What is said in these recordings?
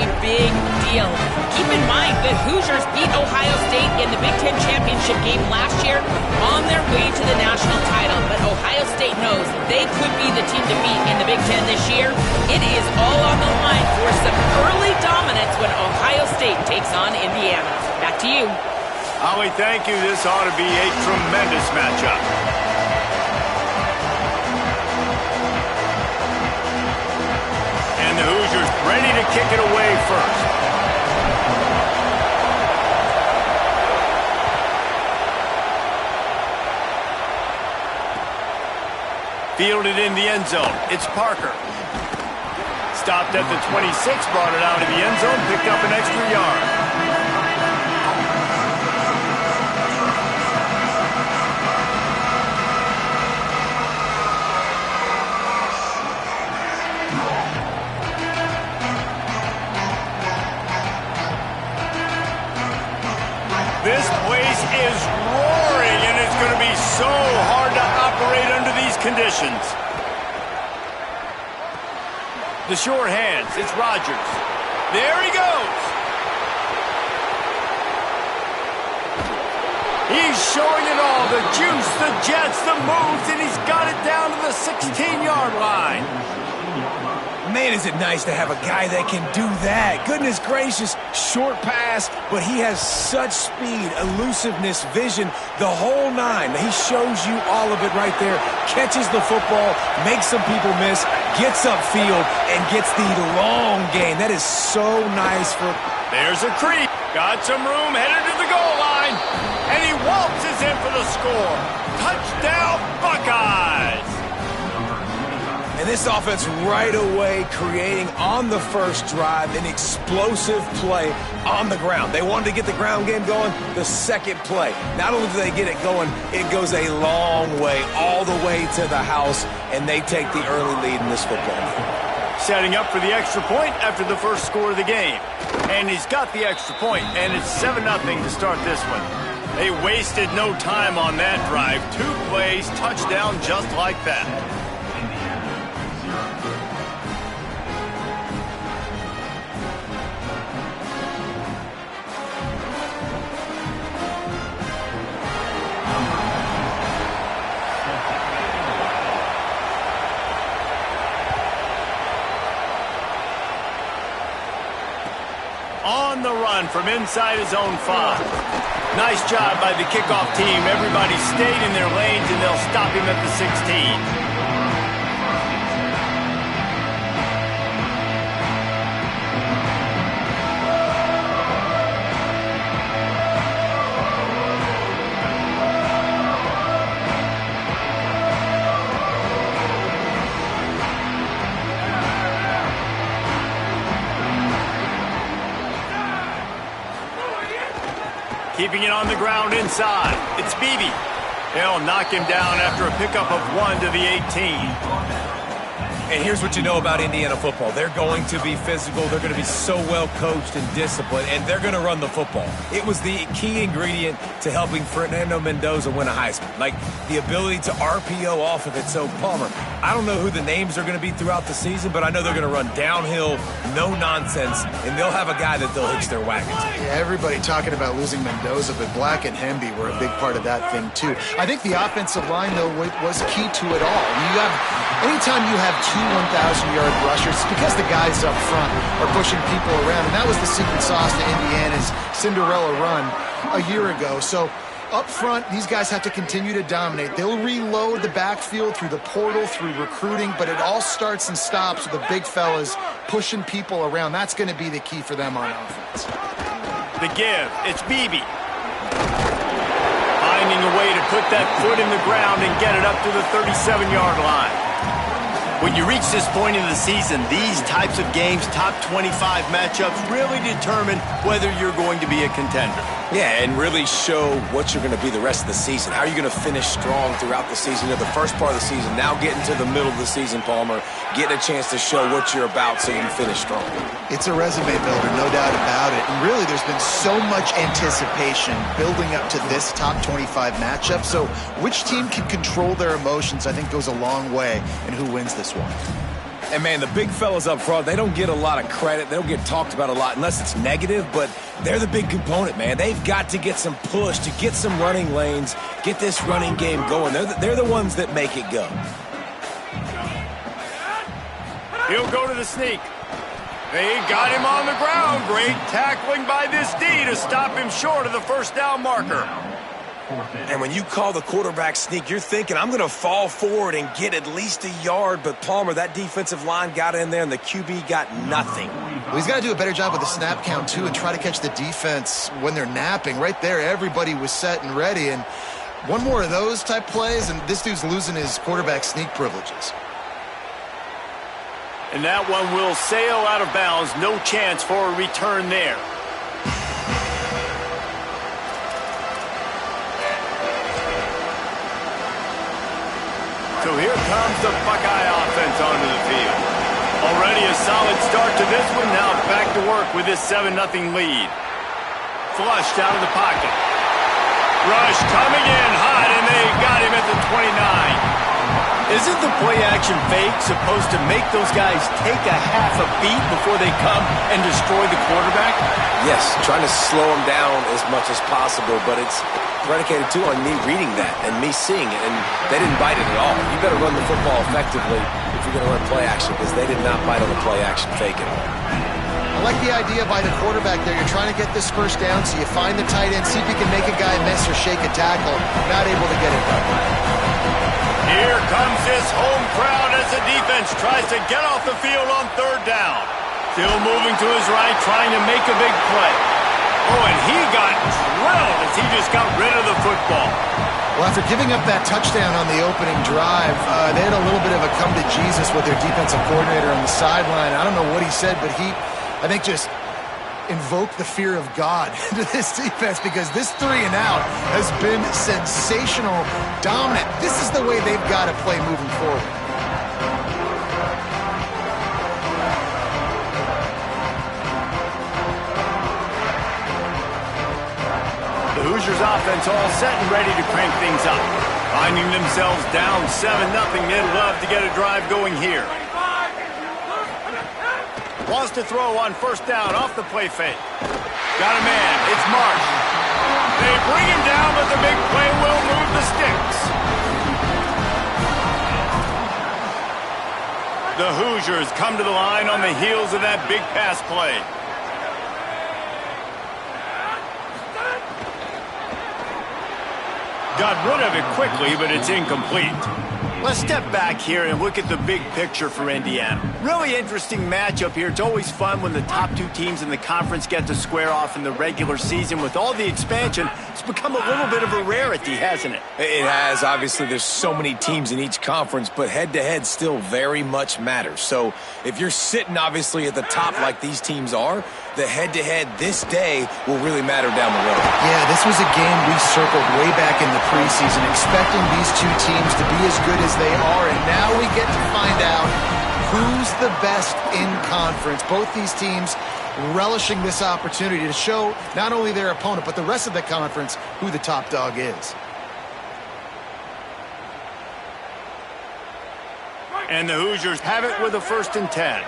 a big deal. Keep in mind the Hoosiers beat Ohio State in the Big Ten Championship game last year on their way to the national title. But Ohio State knows they could be the team to beat in the Big Ten this year. It is all on the line for some early dominance when Ohio State takes on Indiana. Back to you. Holly, thank you. This ought to be a tremendous matchup. And the Hoosiers ready to kick it away first. Fielded in the end zone. It's Parker. Stopped at the 26, brought it out of the end zone, picked up an extra yard. This place is roaring, and it's going to be so hard to operate under these conditions. The short hands, it's Rodgers. There he goes. He's showing it all, the juice, the jets, the moves, and he's got it down to the 16-yard line. Man, is it nice to have a guy that can do that. Goodness gracious, short pass, but he has such speed, elusiveness, vision, the whole nine. He shows you all of it right there. Catches the football, makes some people miss, gets upfield, and gets the long gain. That is so nice for... There's a creep. Got some room, headed to the goal line. And he waltzes in for the score. Touchdown, Buckeyes! And this offense right away creating on the first drive an explosive play on the ground. They wanted to get the ground game going. The second play, not only do they get it going, it goes a long way, all the way to the house, and they take the early lead in this football game. Setting up for the extra point after the first score of the game. And he's got the extra point, and it's 7-0 to start this one. They wasted no time on that drive. 2 plays, touchdown just like that. On the run from inside his own 5. Nice job by the kickoff team. Everybody stayed in their lanes, and they'll stop him at the 16. Keeping it on the ground inside. It's Beebe. They'll knock him down after a pickup of 1 to the 18. And here's what you know about Indiana football. They're going to be physical. They're going to be so well coached and disciplined, and they're going to run the football. It was the key ingredient to helping Fernando Mendoza win a Heisman, like the ability to RPO off of it. So, Palmer, I don't know who the names are going to be throughout the season, but I know they're going to run downhill, no nonsense, and they'll have a guy that they'll hitch their wagon to. Yeah, everybody talking about losing Mendoza, but Black and Hemby were a big part of that thing, too. I think the offensive line, though, was key to it all. Anytime you have 2 1,000-yard rushers, it's because the guys up front are pushing people around, and that was the secret sauce to Indiana's Cinderella run a year ago. So up front, these guys have to continue to dominate. They'll reload the backfield through the portal, through recruiting, but it all starts and stops with the big fellas pushing people around. That's going to be the key for them on offense. The give, it's Beebe. Finding a way to put that foot in the ground and get it up to the 37-yard line. When you reach this point in the season, these types of games, top 25 matchups, really determine whether you're going to be a contender. Yeah, and really show what you're going to be the rest of the season. How are you going to finish strong throughout the season? You know, the first part of the season, now getting to the middle of the season, Palmer, getting a chance to show what you're about so you can finish strong. It's a resume builder, no doubt about it. And really, there's been so much anticipation building up to this top 25 matchup. So which team can control their emotions, I think, goes a long way in who wins this one. And, man, the big fellas up front, they don't get a lot of credit. They don't get talked about a lot unless it's negative, but they're the big component, man. They've got to get some push, to get some running lanes, get this running game going. They're the ones that make it go. He'll go to the sneak. They got him on the ground. Great tackling by this D to stop him short of the first down marker. And when you call the quarterback sneak, you're thinking, I'm going to fall forward and get at least a yard. But, Palmer, that defensive line got in there, and the QB got nothing. Well, he's got to do a better job with the snap count, too, and try to catch the defense when they're napping. Right there, everybody was set and ready. And one more of those type plays, and this dude's losing his quarterback sneak privileges. And that one will sail out of bounds. No chance for a return there. So here comes the Buckeye offense onto the field. Already a solid start to this one. Now back to work with this 7-0 lead. Flushed out of the pocket. Rush coming in hot, and they got him at the 29. Isn't the play-action fake supposed to make those guys take a half a beat before they come and destroy the quarterback? Yes, trying to slow them down as much as possible, but it's predicated, too, on me reading that and me seeing it, and they didn't bite it at all. You better run the football effectively if you're going to run play-action, because they did not bite on the play-action fake at all. I like the idea by the quarterback there. You're trying to get this first down, so you find the tight end, see if you can make a guy miss or shake a tackle. Not able to get it done. Here comes this home crowd as the defense tries to get off the field on third down. Still moving to his right, trying to make a big play. Oh, and he got drilled as he just got rid of the football. Well, after giving up that touchdown on the opening drive, they had a little bit of a come to Jesus with their defensive coordinator on the sideline. I don't know what he said, but he, I think, just invoked the fear of God into this defense, because this 3-and-out has been sensational, dominant. This is the way they've got to play moving forward. The Hoosiers offense all set and ready to crank things up. Finding themselves down 7-0, they'd love to get a drive going here. Wants to throw on first down off the play fake. Got a man. It's Marsh. They bring him down, but the big play will move the sticks. The Hoosiers come to the line on the heels of that big pass play. Got rid of it quickly, but it's incomplete. Let's step back here and look at the big picture for Indiana. Really interesting matchup here. It's always fun when the top two teams in the conference get to square off in the regular season. With all the expansion, it's become a little bit of a rarity, hasn't it? It has. Obviously, there's so many teams in each conference, but head-to-head still very much matters. So if you're sitting, obviously, at the top like these teams are, the head-to-head this day will really matter down the road. Yeah, this was a game we circled way back in the preseason, expecting these two teams to be as good as they are, and now we get to find out who's the best in conference. Both these teams relishing this opportunity to show not only their opponent, but the rest of the conference who the top dog is. And the Hoosiers have it with a 1st and 10.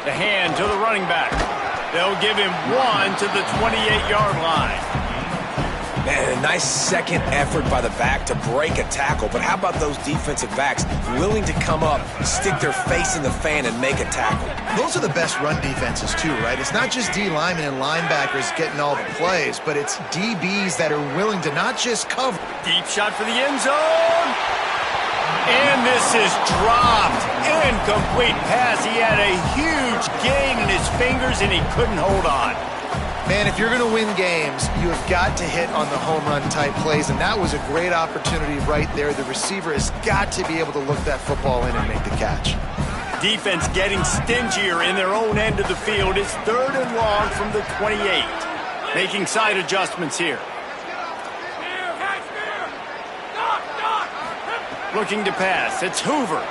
The hand to the running back. They'll give him 1 to the 28-yard line. Man, a nice second effort by the back to break a tackle. But how about those defensive backs willing to come up, stick their face in the fan, and make a tackle? Those are the best run defenses, too, right? It's not just D linemen and linebackers getting all the plays, but it's DBs that are willing to not just cover. Deep shot for the end zone. And this is dropped. Incomplete pass. He had a huge gain in his fingers, and he couldn't hold on. Man, if you're going to win games, you have got to hit on the home run type plays, and that was a great opportunity right there. The receiver has got to be able to look that football in and make the catch. Defense getting stingier in their own end of the field. It's 3rd and long from the 28. Making side adjustments here. Looking to pass. It's Hoover.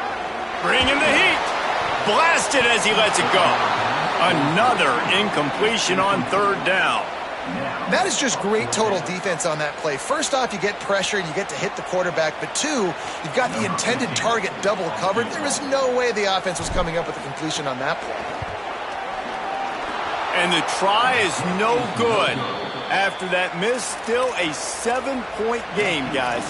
Bringing the heat. Blasted as he lets it go. Another incompletion on 3rd down. That is just great total defense on that play. First off, you get pressure and you get to hit the quarterback, but two, you've got the intended target double covered. There was no way the offense was coming up with a completion on that play. And the try is no good. After that miss, still a 7-point game, guys.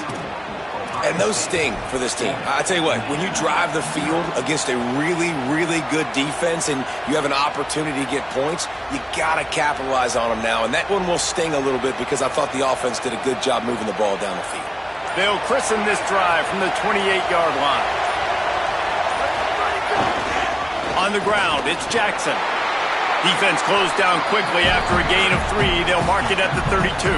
And those sting for this team. I tell you what, when you drive the field against a really, really good defense and you have an opportunity to get points, you got to capitalize on them now. And that one will sting a little bit because I thought the offense did a good job moving the ball down the field. They'll christen this drive from the 28-yard line. On the ground, it's Jackson. Defense closed down quickly after a gain of 3. They'll mark it at the 32.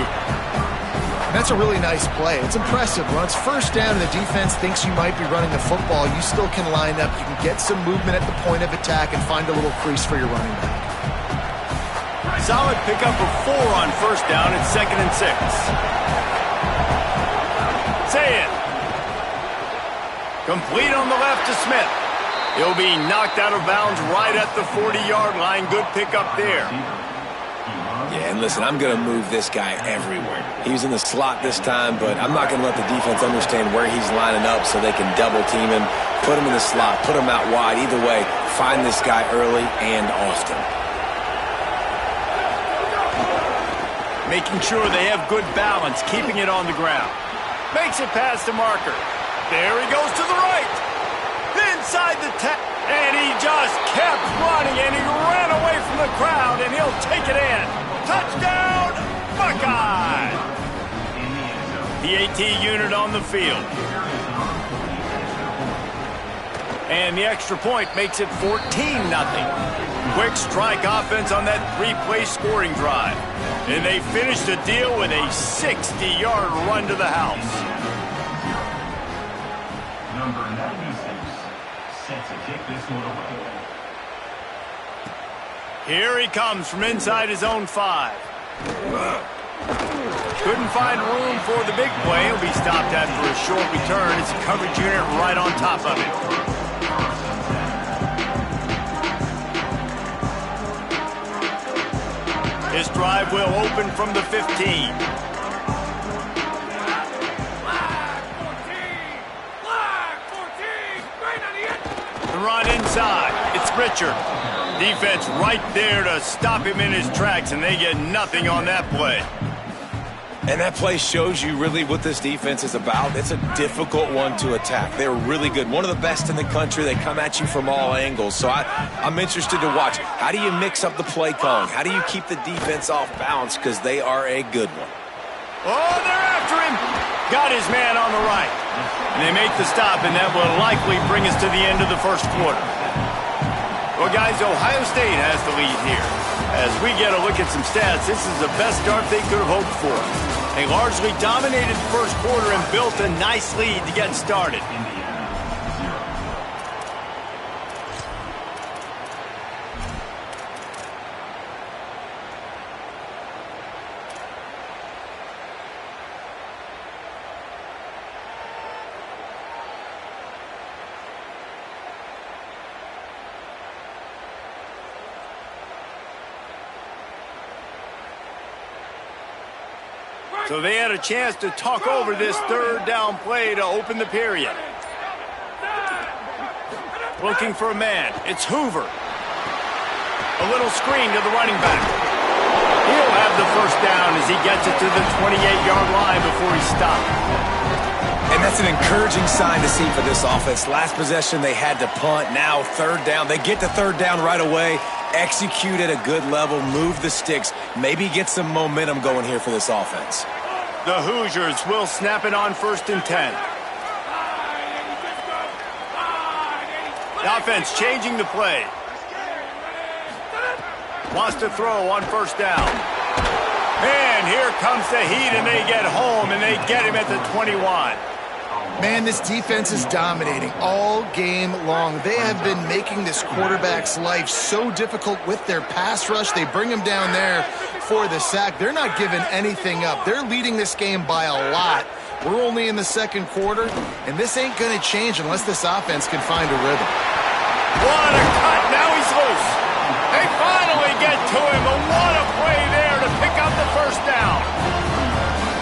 That's a really nice play. It's impressive. When it's first down and the defense thinks you might be running the football, you still can line up. You can get some movement at the point of attack and find a little crease for your running back. Solid pickup of 4 on first down. It's 2nd and 6. Say it. Complete on the left to Smith. He'll be knocked out of bounds right at the 40-yard line. Good pickup there. Yeah, and listen, I'm going to move this guy everywhere. He was in the slot this time, but I'm not going to let the defense understand where he's lining up so they can double-team him, put him in the slot, put him out wide. Either way, find this guy early and often. Making sure they have good balance, keeping it on the ground. Makes it past the marker. There he goes to the right. Inside the 10. And he just kept running, and he ran away from the crowd, and he'll take it in. Touchdown, Buckeye! The AT unit on the field. And the extra point makes it 14-0. Quick strike offense on that 3-play scoring drive. And they finish the deal with a 60-yard run to the house. Number 96, set to kick this one away. Here he comes from inside his own 5. Couldn't find room for the big play. He'll be stopped after a short return. It's a coverage unit right on top of it. This drive will open from the 15. The run inside. It's Richard. Defense right there to stop him in his tracks, and they get nothing on that play. And that play shows you really what this defense is about. It's a difficult one to attack. They're really good. One of the best in the country. They come at you from all angles. So I'm interested to watch. How do you mix up the play calling? How do you keep the defense off balance? Because they are a good one. Oh, they're after him. Got his man on the right. And they make the stop, and that will likely bring us to the end of the first quarter. Well, guys, Ohio State has the lead here. As we get a look at some stats, this is the best start they could have hoped for. They largely dominated the first quarter and built a nice lead to get started. So they had a chance to talk over this third down play to open the period. Looking for a man. It's Hoover. A little screen to the running back. He'll have the first down as he gets it to the 28-yard line before he's stopped. And that's an encouraging sign to see for this offense. Last possession, they had to punt. Now third down. They get the third down right away. Execute at a good level. Move the sticks. Maybe get some momentum going here for this offense. The Hoosiers will snap it on 1st and 10. The offense changing the play. Wants to throw on 1st down. And here comes the heat, and they get home, and they get him at the 21. Man, this defense is dominating all game long. They have been making this quarterback's life so difficult with their pass rush. They bring him down there for the sack. They're not giving anything up. They're leading this game by a lot. We're only in the second quarter, and this ain't going to change unless this offense can find a rhythm. What a cut. Now he's loose. They finally get to him, but what a play there to pick up the first down.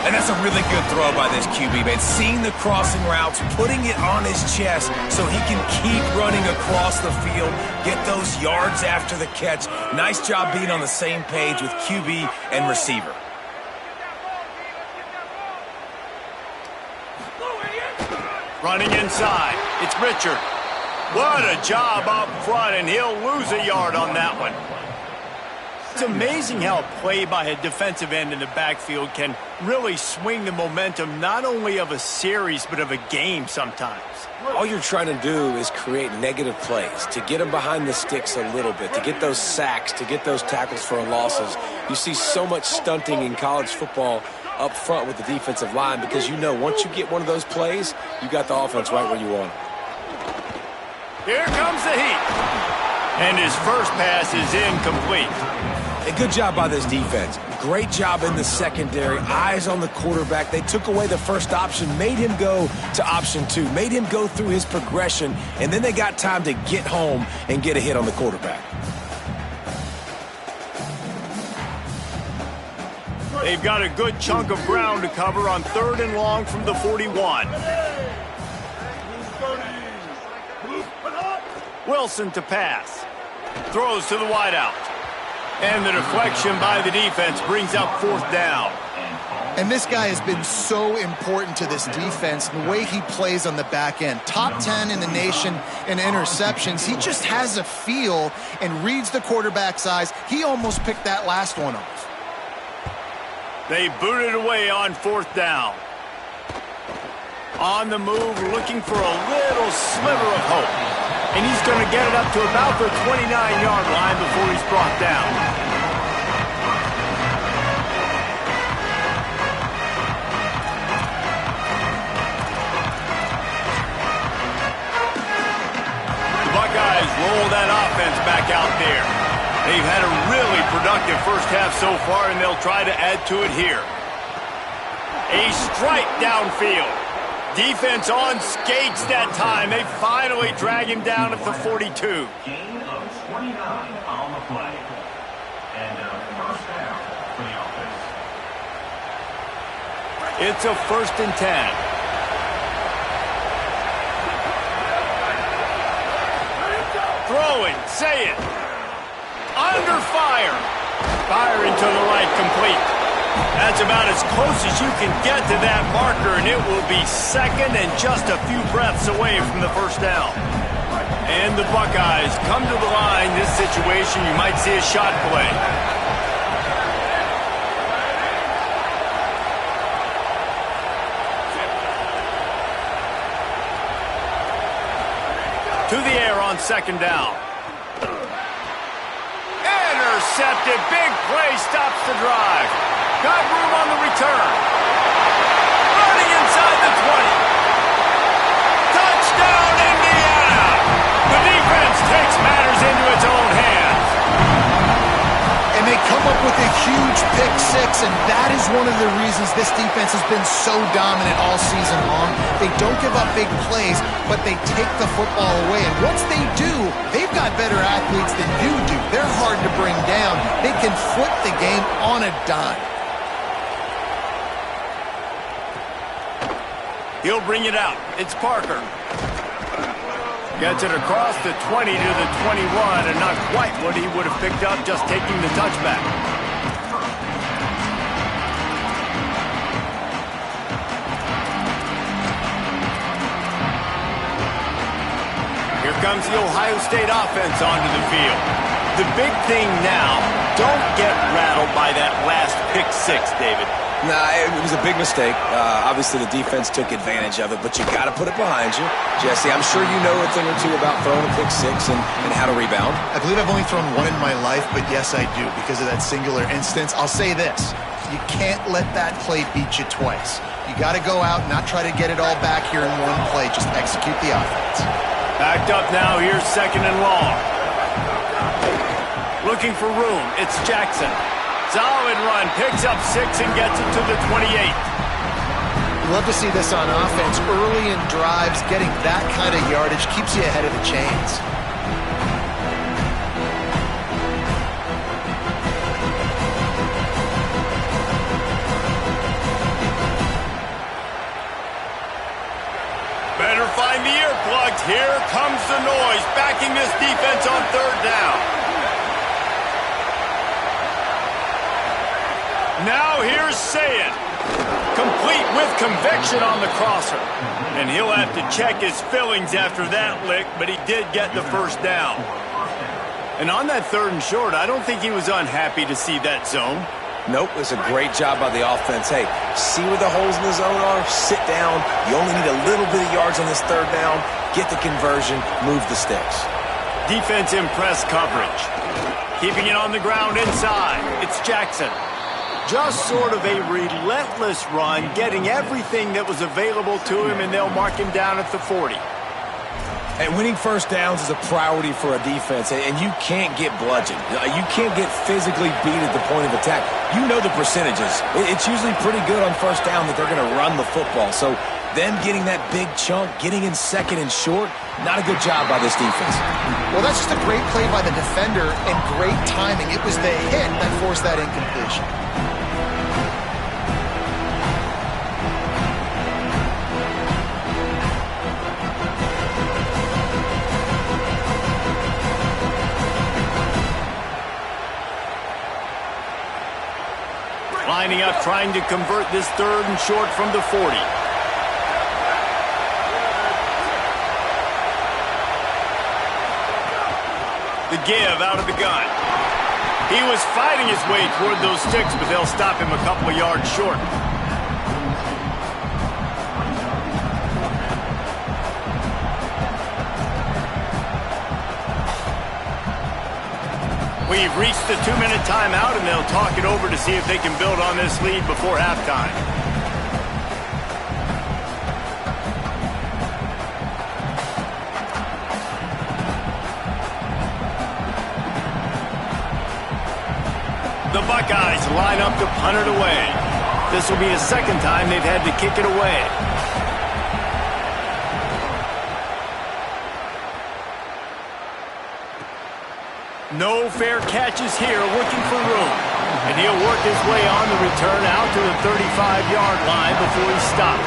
And that's a really good throw by this QB, man. Seeing the crossing routes, putting it on his chest so he can keep running across the field, get those yards after the catch. Nice job being on the same page with QB and receiver. Running inside. It's Richard. What a job up front, and he'll lose a yard on that one. It's amazing how a play by a defensive end in the backfield can really swing the momentum not only of a series but of a game sometimes. All you're trying to do is create negative plays, to get them behind the sticks a little bit, to get those sacks, to get those tackles for losses. You see so much stunting in college football up front with the defensive line because you know once you get one of those plays, you got the offense right where you want it. Here comes the heat. And his first pass is incomplete. A good job by this defense. Great job in the secondary. Eyes on the quarterback. They took away the first option, made him go to option 2, made him go through his progression, and then they got time to get home and get a hit on the quarterback. They've got a good chunk of ground to cover on 3rd and long from the 41. Wilson to pass. Throws to the wideout. And the deflection by the defense brings up 4th down. And this guy has been so important to this defense, the way he plays on the back end. Top 10 in the nation in interceptions. He just has a feel and reads the quarterback's eyes. He almost picked that last one off. They booted away on 4th down. On the move, looking for a little sliver of hope. And he's going to get it up to about the 29-yard line before he's brought down. The Buckeyes roll that offense back out there. They've had a really productive first half so far, and they'll try to add to it here. A strike downfield. Defense on skates that time. They finally drag him down at the 42. Gain of 29 on the play. And a first down for the offense. It's a 1st and 10. Throwing, say it. Under fire. Firing to the right, complete. That's about as close as you can get to that marker, and it will be 2nd and just a few breaths away from the first down. And the Buckeyes come to the line. This situation, you might see a shot play. To the air on 2nd down. Intercepted. Big play stops the drive. Got room on the return. Running inside the 20. Touchdown, Indiana! The defense takes matters into its own hands. And they come up with a huge pick 6, and that is one of the reasons this defense has been so dominant all season long. They don't give up big plays, but they take the football away. And once they do, they've got better athletes than you do. They're hard to bring down. They can flip the game on a dime. He'll bring it out. It's Parker. Gets it across the 20 to the 21, and not quite what he would have picked up just taking the touchback. Here comes the Ohio State offense onto the field. The big thing now, don't get rattled by that last pick 6, David. Nah, it was a big mistake. Obviously, the defense took advantage of it, but you got to put it behind you. Jesse, I'm sure you know a thing or two about throwing a pick 6 and how to rebound. I believe I've only thrown one in my life, but yes, I do because of that singular instance. I'll say this. You can't let that play beat you twice. You got to go out, not try to get it all back here in one play. Just execute the offense. Backed up now. Here's 2nd and long. Looking for room. It's Jackson. Solid run. Picks up 6 and gets it to the 28. Love to see this on offense. Early in drives, getting that kind of yardage keeps you ahead of the chains. behind the earplugs. Here comes the noise, backing this defense on third down. Now here's Sayed. Complete with conviction on the crosser. And he'll have to check his fillings after that lick, but he did get the first down. And on that third and short, I don't think he was unhappy to see that zone. Nope, it's a great job by the offense. Hey, see where the holes in the zone are, sit down. You only need a little bit of yards on this third down. Get the conversion, move the sticks. Defense in press coverage. Keeping it on the ground inside. It's Jackson. Just sort of a relentless run, getting everything that was available to him, and they'll mark him down at the 40. And winning first downs is a priority for a defense, and you can't get bludgeoned. You can't get physically beat at the point of attack. You know the percentages. It's usually pretty good on first down that they're going to run the football. So them getting that big chunk, getting in second and short, not a good job by this defense. Well, that's just a great play by the defender and great timing. It was the hit that forced that incompletion. Lining up, trying to convert this third and short from the 40. The give out of the gun. He was fighting his way toward those sticks, but they'll stop him a couple of yards short. We've reached the 2-minute timeout, and they'll talk it over to see if they can build on this lead before halftime. The Buckeyes line up to punt it away. This will be the second time they've had to kick it away. No fair catches here, looking for room. And he'll work his way on the return out to the 35-yard line before he's stopped.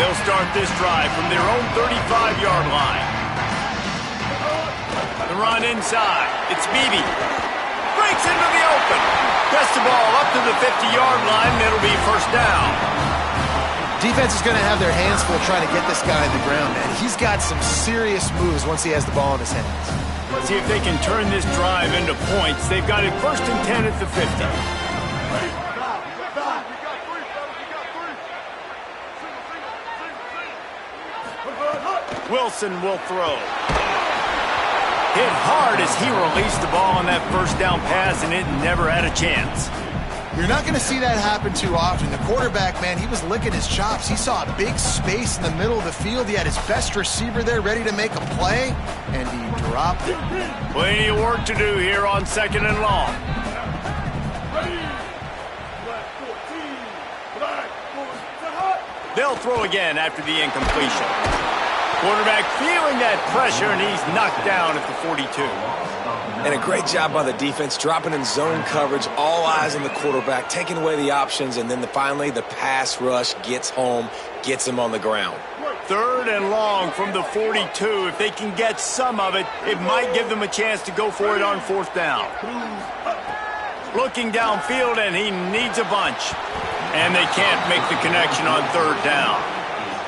They'll start this drive from their own 35-yard line. The run inside. It's Beebe. Breaks into the open. Gets the ball up to the 50-yard line, and it'll be first down. Defense is going to have their hands full trying to get this guy in the ground, man. He's got some serious moves once he has the ball in his hands. Let's see if they can turn this drive into points. They've got it 1st and 10 at the 50. Wilson will throw. Hit hard as he released the ball on that first down pass, and it never had a chance. You're not going to see that happen too often. The quarterback, man, he was licking his chops. He saw a big space in the middle of the field. He had his best receiver there ready to make a play, and he dropped it. Plenty of work to do here on 2nd and long. They'll throw again after the incompletion. Quarterback feeling that pressure, and he's knocked down at the 42. And a great job by the defense, dropping in zone coverage, all eyes on the quarterback, taking away the options, and then finally the pass rush gets home, gets him on the ground. 3rd and long from the 42. If they can get some of it, it might give them a chance to go for it on 4th down. Looking downfield, and he needs a bunch. And they can't make the connection on 3rd down.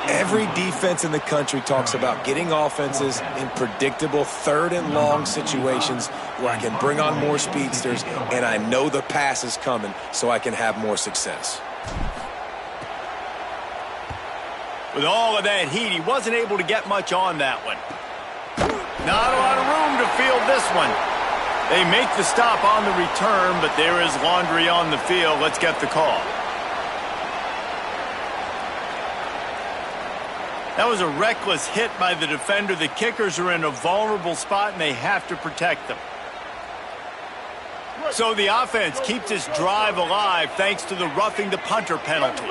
Every defense in the country talks about getting offenses in predictable 3rd and long situations where I can bring on more speedsters and I know the pass is coming so I can have more success. With all of that heat, he wasn't able to get much on that one. Not a lot of room to field this one. They make the stop on the return, but there is laundry on the field. Let's get the call. That was a reckless hit by the defender. The kickers are in a vulnerable spot, and they have to protect them. So the offense keeps this drive alive thanks to the roughing the punter penalty.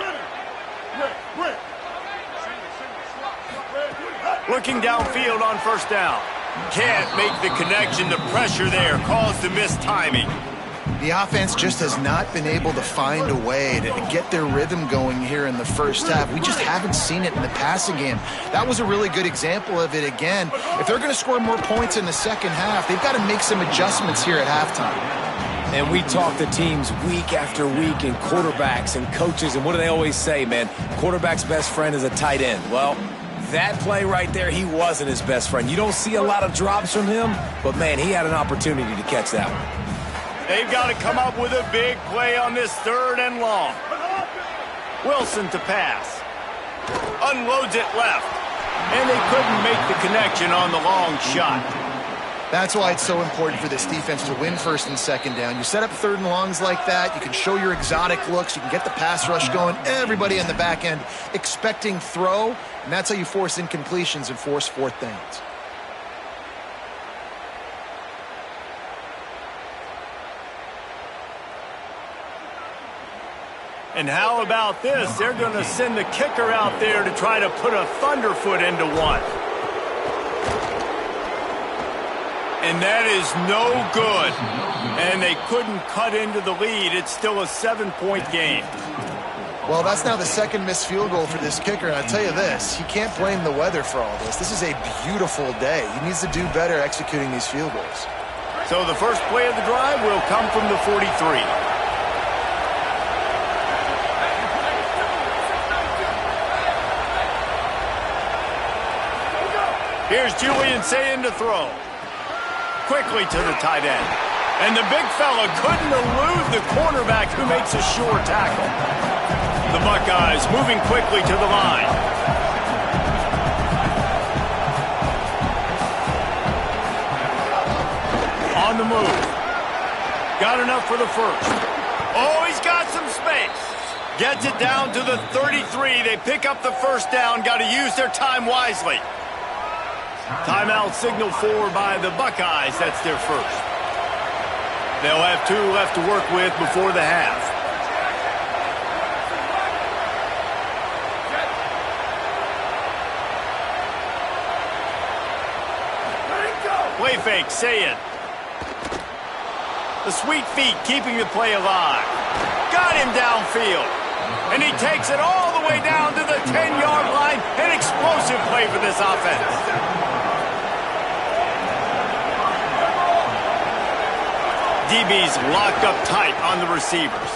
Looking downfield on first down. Can't make the connection. The pressure there caused the missed timing. The offense just has not been able to find a way to get their rhythm going here in the first half. We just haven't seen it in the passing game. That was a really good example of it again. If they're going to score more points in the second half, they've got to make some adjustments here at halftime. And we talk to teams week after week and quarterbacks and coaches, and what do they always say, man? Quarterback's best friend is a tight end. Well, that play right there, he wasn't his best friend. You don't see a lot of drops from him, but, man, he had an opportunity to catch that one. They've got to come up with a big play on this 3rd and long. Wilson to pass. Unloads it left. And they couldn't make the connection on the long shot. That's why it's so important for this defense to win 1st and 2nd down. You set up 3rd and longs like that. You can show your exotic looks. You can get the pass rush going. Everybody on the back end expecting throw. And that's how you force incompletions and force 4th downs. And how about this? They're going to send the kicker out there to try to put a thunderfoot into one. And that is no good. And they couldn't cut into the lead. It's still a 7-point game. Well, that's now the 2nd missed field goal for this kicker. And I'll tell you this, you can't blame the weather for all this. This is a beautiful day. He needs to do better executing these field goals. So the first play of the drive will come from the 43. Here's Julian saying to throw. Quickly to the tight end. And the big fella couldn't elude the cornerback who makes a sure tackle. The Buckeyes moving quickly to the line. On the move. Got enough for the first. Oh, he's got some space. Gets it down to the 33. They pick up the first down. Got to use their time wisely. Timeout signaled for by the Buckeyes. That's their first. They'll have 2 left to work with before the half. Play fake, say it. The sweet feet keeping the play alive. Got him downfield. And he takes it all the way down to the 10-yard line. An explosive play for this offense. DB's locked up tight on the receivers.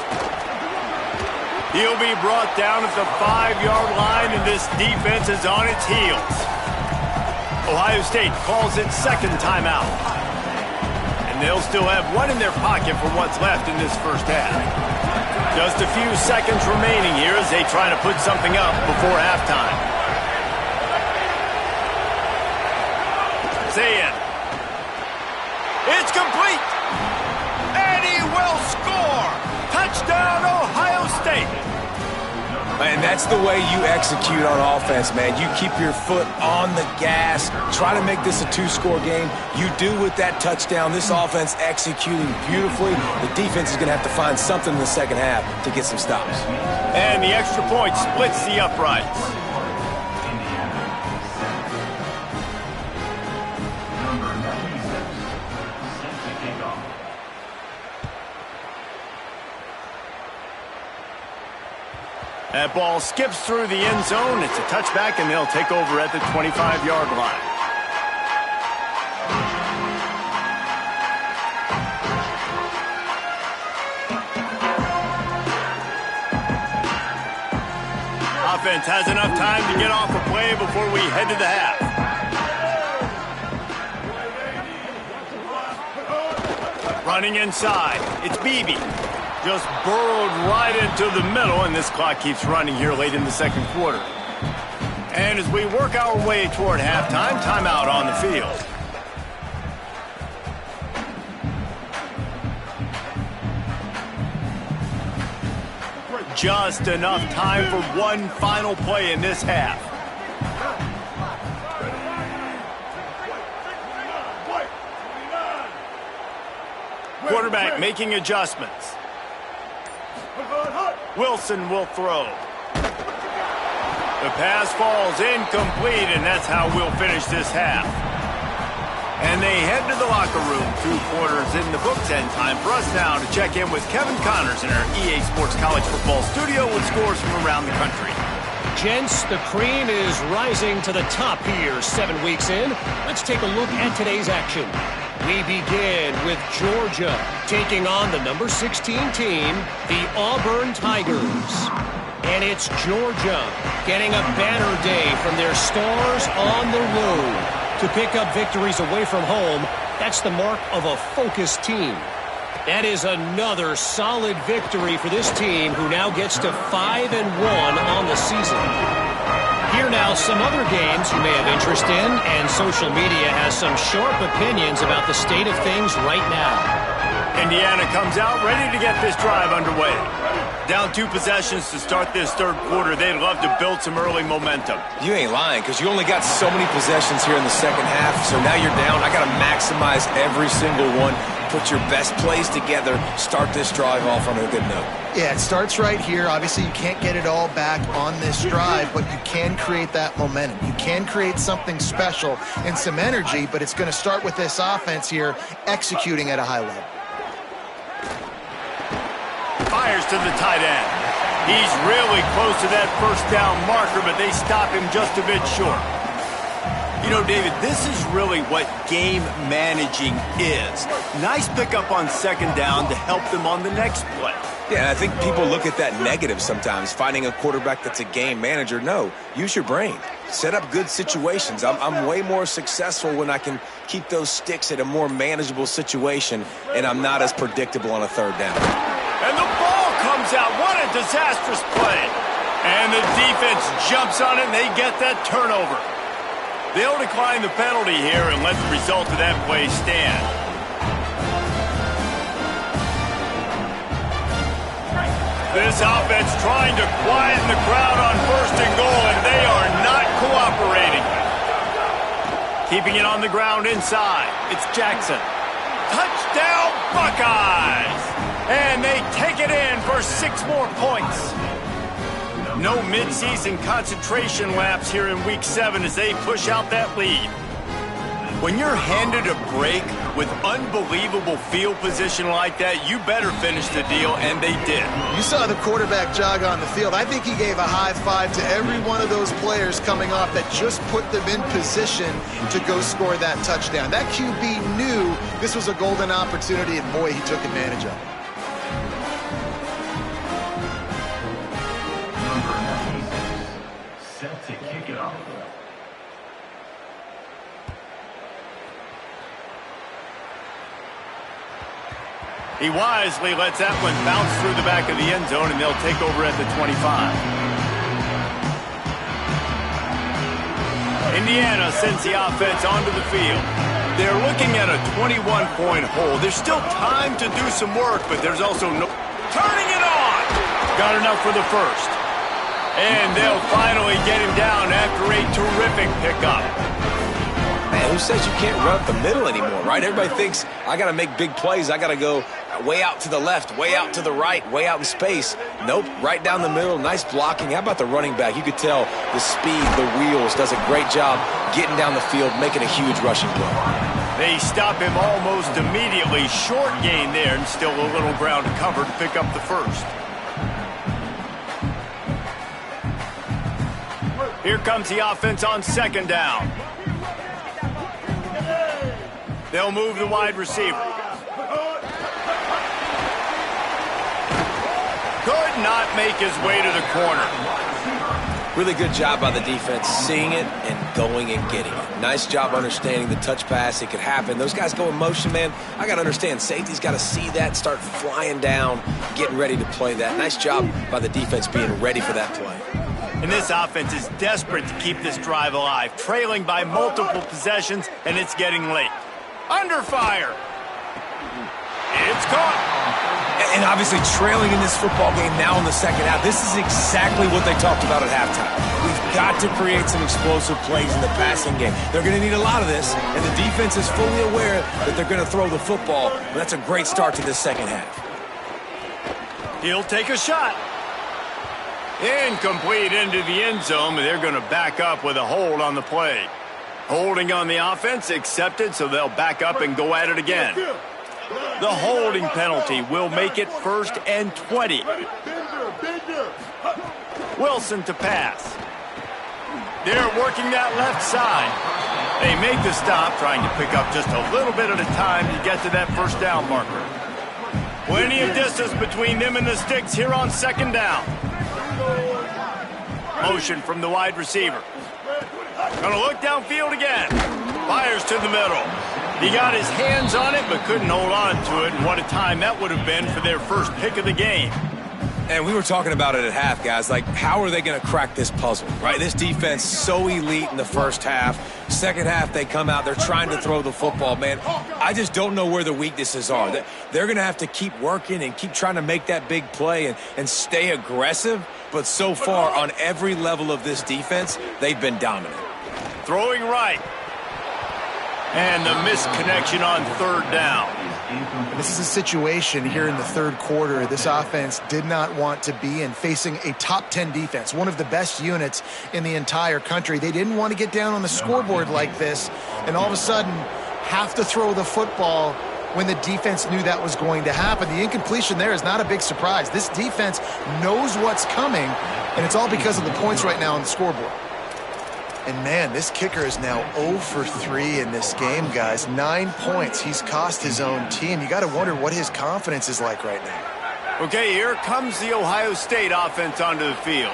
He'll be brought down at the 5-yard line, and this defense is on its heels. Ohio State calls its 2nd timeout. And they'll still have 1 in their pocket for what's left in this first half. Just a few seconds remaining here as they try to put something up before halftime. Say it. It's complete. And he will score. Touchdown, Ohio State. And that's the way you execute on offense, man. You keep your foot on the gas. Try to make this a 2-score game. You do with that touchdown. This offense executing beautifully. The defense is going to have to find something in the second half to get some stops. And the extra point splits the uprights. That ball skips through the end zone. It's a touchback, and they'll take over at the 25-yard line. Offense has enough time to get off a play before we head to the half. Running inside. It's Beebe. Just burrowed right into the middle, and this clock keeps running here late in the 2nd quarter. And as we work our way toward halftime, timeout on the field. Just enough time for one final play in this half. Quarterback making adjustments. Wilson will throw. The pass falls incomplete, and that's how we'll finish this half. And they head to the locker room. 2 quarters in the books, and time for us now to check in with Kevin Connors in our EA Sports College Football studio with scores from around the country. Gents, the cream is rising to the top here 7 weeks in. Let's take a look at today's action. We begin with Georgia taking on the number 16 team, the Auburn Tigers. And it's Georgia getting a banner day from their stars on the road. To pick up victories away from home, that's the mark of a focused team. That is another solid victory for this team, who now gets to 5-1 on the season. Here now, some other games you may have interest in, and social media has some sharp opinions about the state of things right now. Indiana comes out ready to get this drive underway. Down 2 possessions to start this 3rd quarter. They'd love to build some early momentum. You ain't lying, because you only got so many possessions here in the 2nd half, so now you're down. I got to maximize every single one. Put your best plays together. Start this drive off on a good note. Yeah, it starts right here. Obviously, you can't get it all back on this drive, but you can create that momentum. You can create something special and some energy, but it's going to start with this offense here executing at a high level. Fires to the tight end. He's really close to that 1st down marker, but they stop him just a bit short. You know, David, this is really what game managing is. Nice pickup on 2nd down to help them on the next play. Yeah, I think people look at that negative sometimes, finding a quarterback that's a game manager. No, use your brain. Set up good situations. I'm way more successful when I can keep those sticks at a more manageable situation, and I'm not as predictable on a 3rd down. And the ball comes out. What a disastrous play. And the defense jumps on it, and they get that turnover. They'll decline the penalty here and let the result of that play stand. This offense trying to quieten the crowd on 1st and goal, and they are not cooperating. Keeping it on the ground inside. It's Jackson. Touchdown, Buckeyes! And they take it in for 6 more points. No midseason concentration laps here in Week 7 as they push out that lead. When you're handed a break with unbelievable field position like that, you better finish the deal, and they did. You saw the quarterback jog on the field. I think he gave a high five to every one of those players coming off that just put them in position to go score that touchdown. That QB knew this was a golden opportunity, and boy, he took advantage of it. Set to kick it off. He wisely lets that one bounce through the back of the end zone, and they'll take over at the 25. Indiana sends the offense onto the field. They're looking at a 21-point hole. There's still time to do some work, but there's also no... Turning it on! Got enough for the 1st. And they'll finally get him down after a terrific pickup. Man, who says you can't run up the middle anymore, right? Everybody thinks, I got to make big plays. I got to go way out to the left, way out to the right, way out in space. Nope, right down the middle, nice blocking. How about the running back? You could tell the speed, the wheels, does a great job getting down the field, making a huge rushing play. They stop him almost immediately. Short gain there, and still a little ground to cover to pick up the 1st. Here comes the offense on 2nd down. They'll move the wide receiver. Could not make his way to the corner. Really good job by the defense, seeing it and going and getting it. Nice job understanding the touch pass. It could happen. Those guys go in motion, man. I got to understand. Safety's got to see that, start flying down, getting ready to play that. Nice job by the defense being ready for that play. And this offense is desperate to keep this drive alive, trailing by multiple possessions, and it's getting late. Under fire. It's caught. And obviously trailing in this football game now in the 2nd half. This is exactly what they talked about at halftime. We've got to create some explosive plays in the passing game. They're going to need a lot of this, and the defense is fully aware that they're going to throw the football. But that's a great start to this 2nd half. He'll take a shot. Incomplete into the end zone, but they're going to back up with a hold on the play. Holding on the offense accepted, so they'll back up and go at it again. The holding penalty will make it 1st and 20. Wilson to pass. They're working that left side. They make the stop, trying to pick up just a little bit at a time to get to that 1st down marker. Plenty of distance between them and the sticks here on 2nd down. Motion from the wide receiver. Gonna look downfield again. Fires to the middle. He got his hands on it, but couldn't hold on to it. And what a time that would have been for their first pick of the game. And we were talking about it at half, guys. Like, how are they going to crack this puzzle, right? This defense so elite in the first half. Second half, they come out. They're trying to throw the football, man. I just don't know where the weaknesses are. They're going to have to keep working and keep trying to make that big play and stay aggressive. But so far, on every level of this defense, they've been dominant. Throwing right. And the misconnection on 3rd down. This is a situation here in the 3rd quarter this offense did not want to be in, facing a top 10 defense, one of the best units in the entire country. They didn't want to get down on the scoreboard like this and all of a sudden have to throw the football when the defense knew that was going to happen. The incompletion there is not a big surprise. This defense knows what's coming, and it's all because of the points right now on the scoreboard. And, man, this kicker is now 0 for 3 in this game, guys. 9 points. He's cost his own team. You got to wonder what his confidence is like right now. Okay, here comes the Ohio State offense onto the field.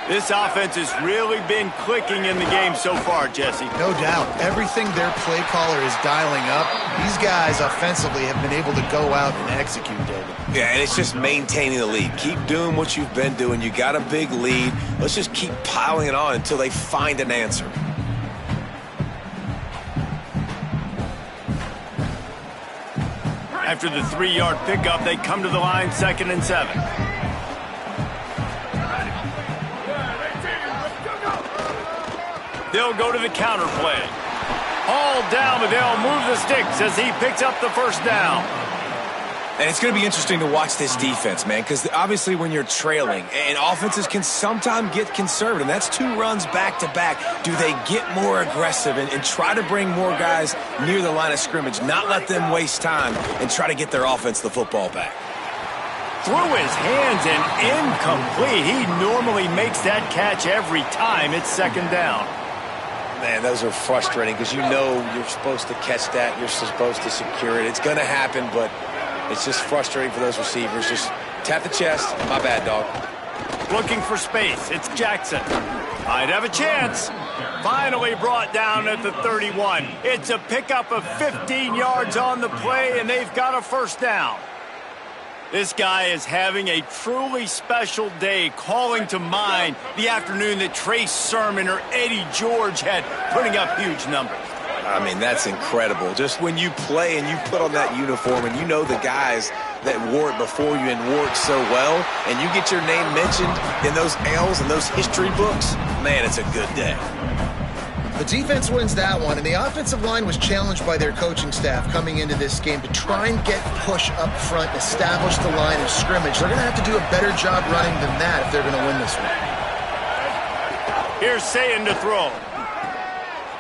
This offense has really been clicking in the game so far, Jesse. No doubt. Everything their play caller is dialing up, these guys offensively have been able to go out and execute, David. Yeah, and it's just maintaining the lead. Keep doing what you've been doing. You got a big lead. Let's just keep piling it on until they find an answer. After the 3-yard pickup, they come to the line 2nd and 7. They'll go to the counter play. All down, but they'll move the sticks as he picks up the 1st down. And it's going to be interesting to watch this defense, man, because obviously when you're trailing, and offenses can sometimes get conservative, and that's 2 runs back-to-back. Do they get more aggressive and try to bring more guys near the line of scrimmage, not let them waste time, and try to get their offense the football back? Through his hands and incomplete. He normally makes that catch every time. It's 2nd down. Man, those are frustrating because you know you're supposed to catch that. You're supposed to secure it. It's going to happen, but it's just frustrating for those receivers. Just tap the chest. My bad, dog. Looking for space. It's Jackson. Might have a chance. Finally brought down at the 31. It's a pickup of 15 yards on the play, and they've got a 1st down. This guy is having a truly special day, calling to mind the afternoon that Trace Sermon or Eddie George had, putting up huge numbers. I mean, that's incredible. Just when you play and you put on that uniform and you know the guys that wore it before you and wore it so well, and you get your name mentioned in those L's and those history books, man, it's a good day. The defense wins that one, and the offensive line was challenged by their coaching staff coming into this game to try and get push up front, establish the line of scrimmage. They're going to have to do a better job running than that if they're going to win this one. Here's Sayin to throw.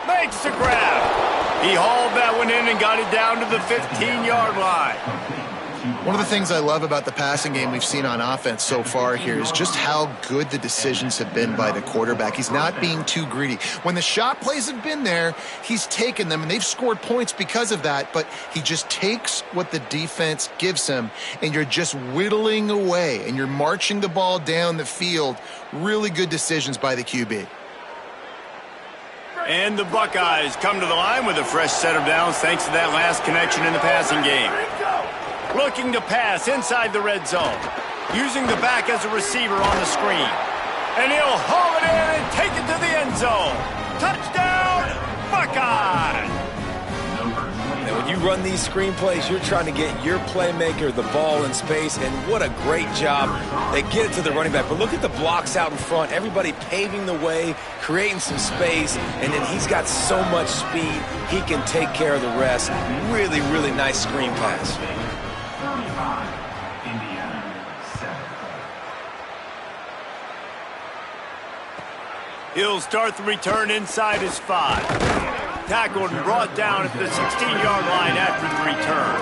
Makes the grab. He hauled that one in and got it down to the 15-yard line. One of the things I love about the passing game we've seen on offense so far here is just how good the decisions have been by the quarterback. He's not being too greedy. When the shot plays have been there, he's taken them, and they've scored points because of that, but he just takes what the defense gives him, and you're just whittling away, and you're marching the ball down the field. Really good decisions by the QB. And the Buckeyes come to the line with a fresh set of downs thanks to that last connection in the passing game. Looking to pass inside the red zone. Using the back as a receiver on the screen. And he'll haul it in and take it to the end zone. Touchdown, Buckeyes! And when you run these screenplays, you're trying to get your playmaker the ball in space, and what a great job. They get it to the running back, but look at the blocks out in front. Everybody paving the way, creating some space, and then he's got so much speed, he can take care of the rest. Really, really nice screen pass. He'll start the return inside his 5. Tackled and brought down at the 16-yard line after the return.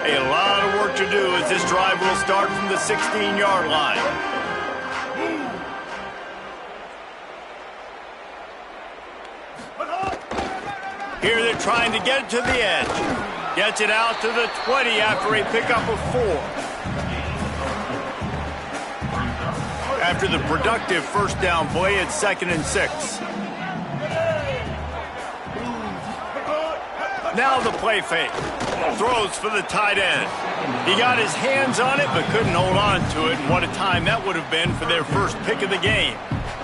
A lot of work to do as this drive will start from the 16-yard line. Here they're trying to get it to the edge. Gets it out to the 20 after a pickup of 4. After the productive first down play, it's 2nd and 6. Now the play fake. Throws for the tight end. He got his hands on it but couldn't hold on to it, and what a time that would have been for their first pick of the game.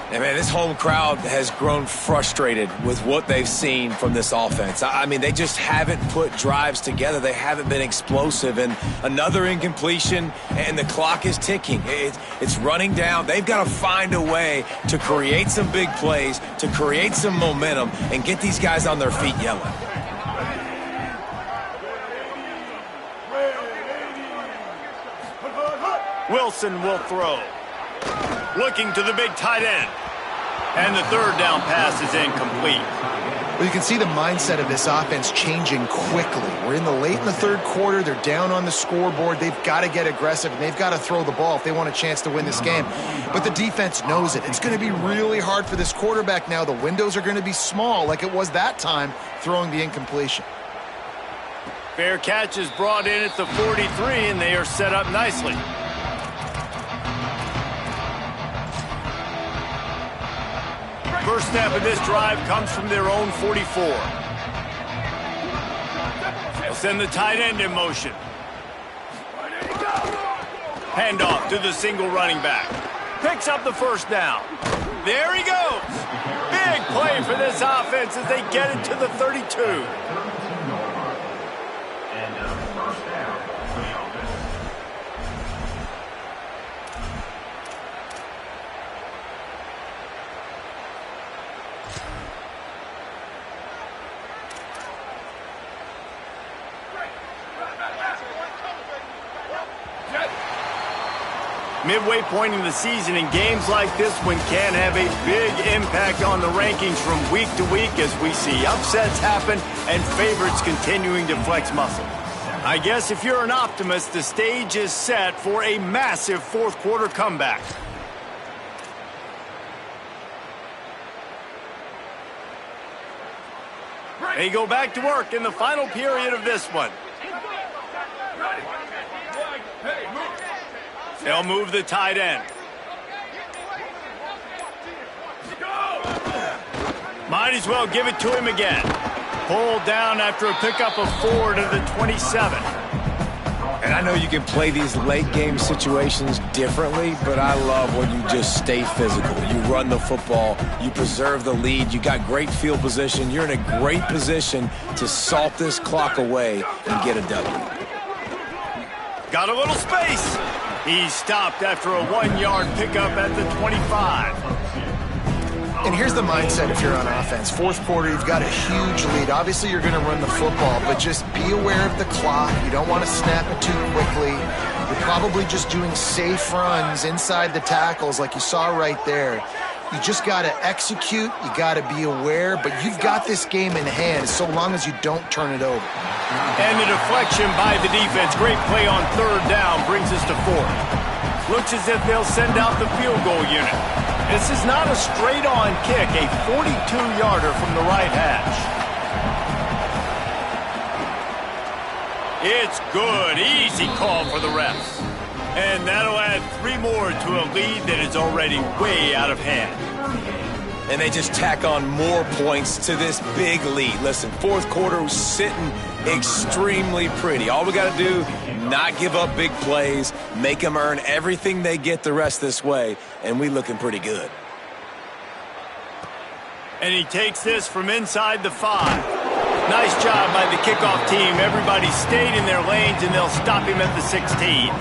And man, this home crowd has grown frustrated with what they've seen from this offense. I mean, they just haven't put drives together. They haven't been explosive. And another incompletion, and the clock is ticking. It's running down. They've got to find a way to create some big plays, to create some momentum, and get these guys on their feet yelling. Wilson will throw. Looking to the big tight end. And the third down pass is incomplete. Well, you can see the mindset of this offense changing quickly. We're in the third quarter. They're down on the scoreboard. They've got to get aggressive, and they've got to throw the ball if they want a chance to win this game. But the defense knows it. It's going to be really hard for this quarterback now. The windows are going to be small like it was that time throwing the incompletion. Fair catch is brought in at the 43, and they are set up nicely. First snap of this drive comes from their own 44. They'll send the tight end in motion. Handoff to the single running back. Picks up the first down. There he goes. Big play for this offense as they get it to the 32. Midway point in the season, in games like this one can have a big impact on the rankings from week to week as we see upsets happen and favorites continuing to flex muscle. I guess if you're an optimist, the stage is set for a massive fourth quarter comeback. They go back to work in the final period of this one. They'll move the tight end. Might as well give it to him again. Pulled down after a pickup of 4 to the 27. And I know you can play these late game situations differently, but I love when you just stay physical. You run the football, you preserve the lead, you got great field position, you're in a great position to salt this clock away and get a W. Got a little space. He's stopped after a 1-yard pickup at the 25. And here's the mindset if you're on offense. Fourth quarter, you've got a huge lead. Obviously, you're going to run the football, but just be aware of the clock. You don't want to snap it too quickly. You're probably just doing safe runs inside the tackles like you saw right there. You just got to execute. You got to be aware, but you've got this game in hand so long as you don't turn it over. And the deflection by the defense. Great play on third down brings us to 4th. Looks as if they'll send out the field goal unit. This is not a straight-on kick, a 42-yarder from the right hash. It's good. Easy call for the refs. And that'll add 3 more to a lead that is already way out of hand. And they just tack on more points to this big lead. Listen, fourth quarter was sitting extremely pretty. All we got to do, not give up big plays, make them earn everything they get the rest this way, and we looking pretty good. And he takes this from inside the 5. Nice job by the kickoff team. Everybody stayed in their lanes, and they'll stop him at the 16.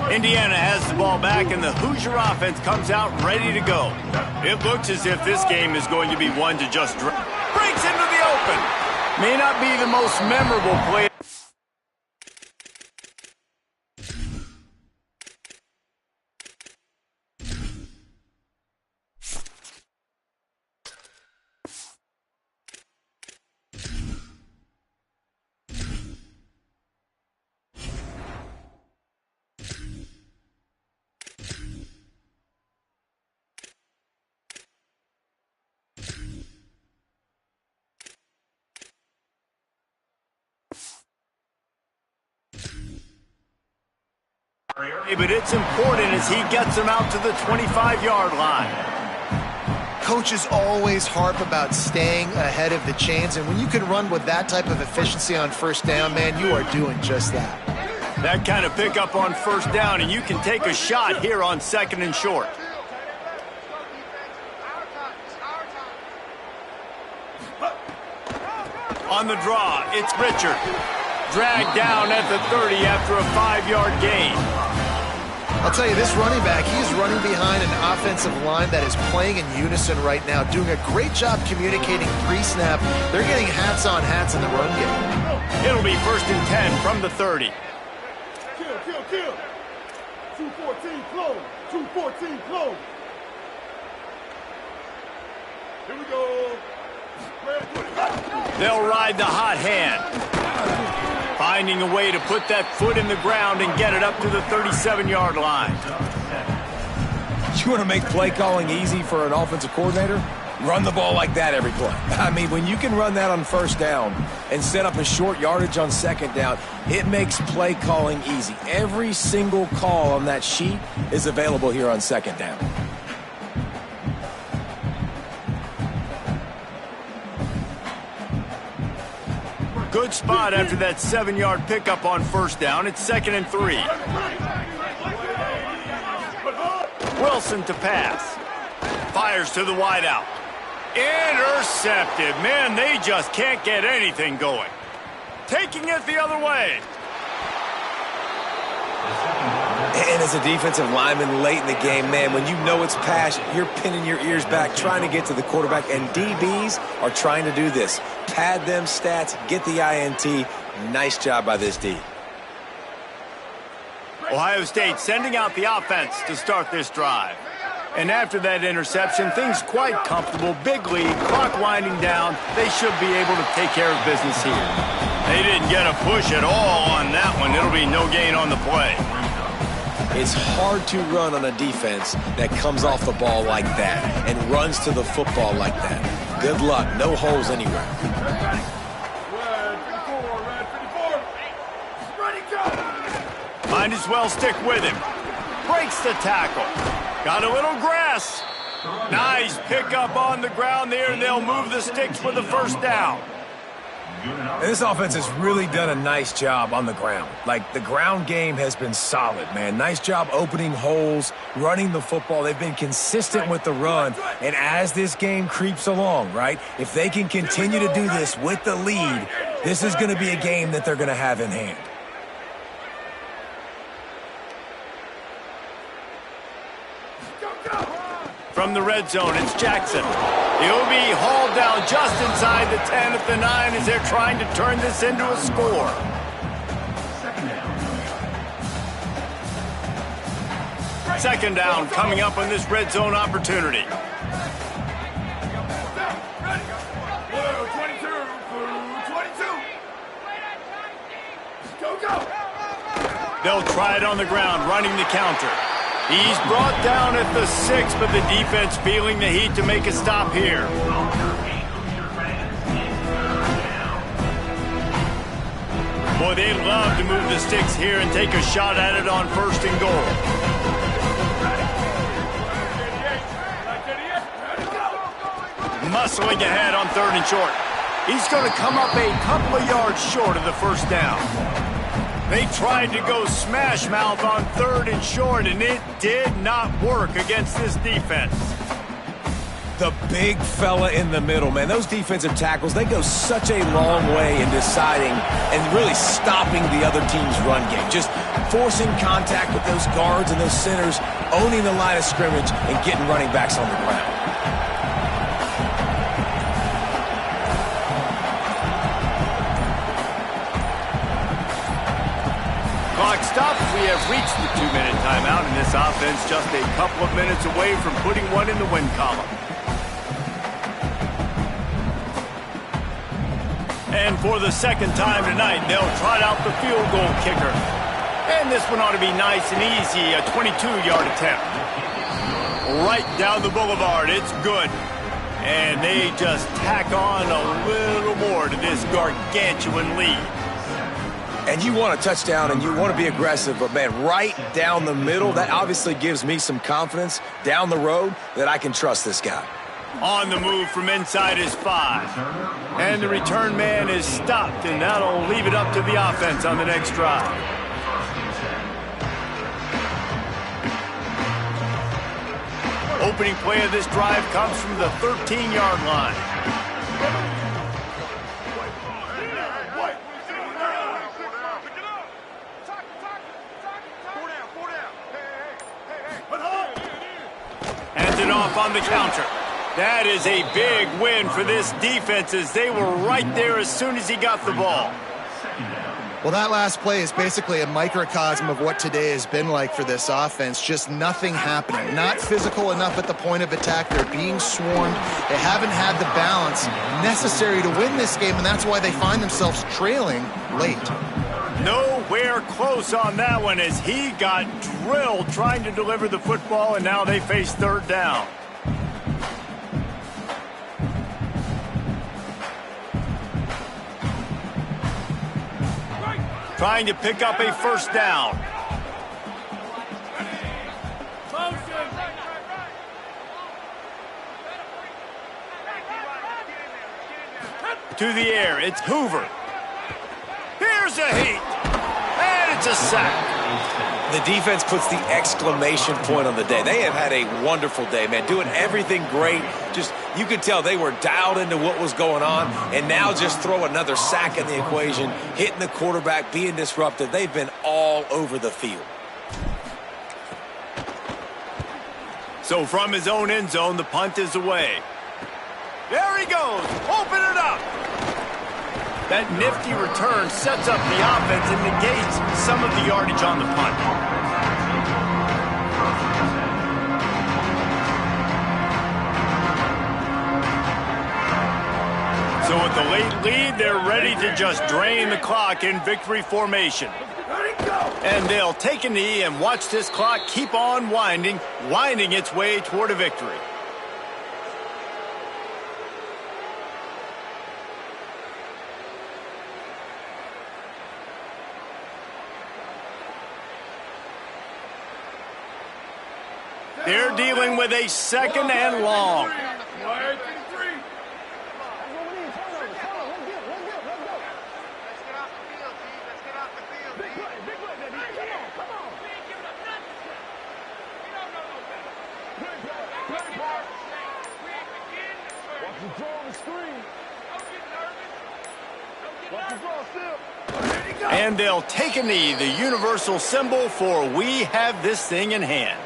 Indiana has the ball back, and the Hoosier offense comes out ready to go. It looks as if this game is going to be one to just breaks into the open. open. May not be the most memorable play. But it's important as he gets them out to the 25-yard line. Coaches always harp about staying ahead of the chains, and when you can run with that type of efficiency on first down, man, you are doing just that. That kind of pickup on first down, and you can take a shot here on 2nd and short. On the draw, it's Richard. Dragged down at the 30 after a 5-yard gain. I'll tell you, this running back, he's running behind an offensive line that is playing in unison right now, doing a great job communicating pre-snap. They're getting hats on hats in the run game. It'll be 1st and 10 from the 30. Kill. 214 close. 214 close. Here we go. They'll ride the hot hand. Finding a way to put that foot in the ground and get it up to the 37-yard line. You want to make play calling easy for an offensive coordinator? Run the ball like that every play. I mean, when you can run that on first down and set up a short yardage on 2nd down, it makes play calling easy. Every single call on that sheet is available here on 2nd down. Good spot after that 7-yard pickup on first down. It's 2nd and 3. Wilson to pass. Fires to the wideout. Intercepted. Man, they just can't get anything going. Taking it the other way. And as a defensive lineman late in the game, man, when you know it's pass, you're pinning your ears back, trying to get to the quarterback, and DBs are trying to do this. Pad them stats, get the INT. Nice job by this D. Ohio State sending out the offense to start this drive. And after that interception, things quite comfortable. Big lead, clock winding down. They should be able to take care of business here. They didn't get a push at all on that one. It'll be no gain on the play. It's hard to run on a defense that comes off the ball like that and runs to the football like that. Good luck. No holes anywhere. Might as well stick with him. Breaks the tackle. Got a little grass. Nice pickup on the ground there, and they'll move the sticks for the first down. And this offense has really done a nice job on the ground. Like, the ground game has been solid, man. Nice job opening holes, running the football. They've been consistent with the run. And as this game creeps along, right, if they can continue to do this with the lead, this is going to be a game that they're going to have in hand. From the red zone, it's Jackson. He'll be hauled down just inside the 10 at the 9 as they're trying to turn this into a score. Second down coming up on this red zone opportunity. They'll try it on the ground, running the counter. He's brought down at the 6, but the defense feeling the heat to make a stop here. Boy, they'd love to move the sticks here and take a shot at it on 1st and goal. Muscling ahead on 3rd and short. He's going to come up a couple of yards short of the first down. They tried to go smash mouth on 3rd and short, and it did not work against this defense. The big fella in the middle, man. Those defensive tackles, they go such a long way in deciding and really stopping the other team's run game. Just forcing contact with those guards and those centers, owning the line of scrimmage, and getting running backs on the ground. we have reached the 2-minute timeout, and this offense just a couple of minutes away from putting one in the win column. And for the second time tonight, they'll trot out the field goal kicker. And this one ought to be nice and easy, a 22-yard attempt. Right down the boulevard, it's good. And they just tack on a little more to this gargantuan lead. And you want a touchdown and you want to be aggressive, but, man, right down the middle, that obviously gives me some confidence down the road that I can trust this guy. On the move from inside his 5. And the return man is stopped, and that'll leave it up to the offense on the next drive. Opening play of this drive comes from the 13-yard line. Hands it off on the counter. That is a big win for this defense, as they were right there as soon as he got the ball. Well, that last play is basically a microcosm of what today has been like for this offense. Just nothing happening. Not physical enough at the point of attack. They're being swarmed. They haven't had the balance necessary to win this game, and that's why they find themselves trailing late. Nowhere close on that one, as he got drilled trying to deliver the football, and now they face third down. Trying to pick up a first down. To the air, it's Hoover. Here's a heat. And it's a sack. The defense puts the exclamation point on the day. They have had a wonderful day, man, doing everything great. Just, you could tell they were dialed into what was going on, and now just throw another sack in the equation, hitting the quarterback, being disruptive. They've been all over the field. So from his own end zone, the punt is away. There he goes. Open it up. That nifty return sets up the offense and negates some of the yardage on the punt. So with the late lead, they're ready to just drain the clock in victory formation. And they'll take a knee and watch this clock keep on winding its way toward a victory. They're dealing with a second and long. And they'll take a knee, the universal symbol for we have this thing in hand.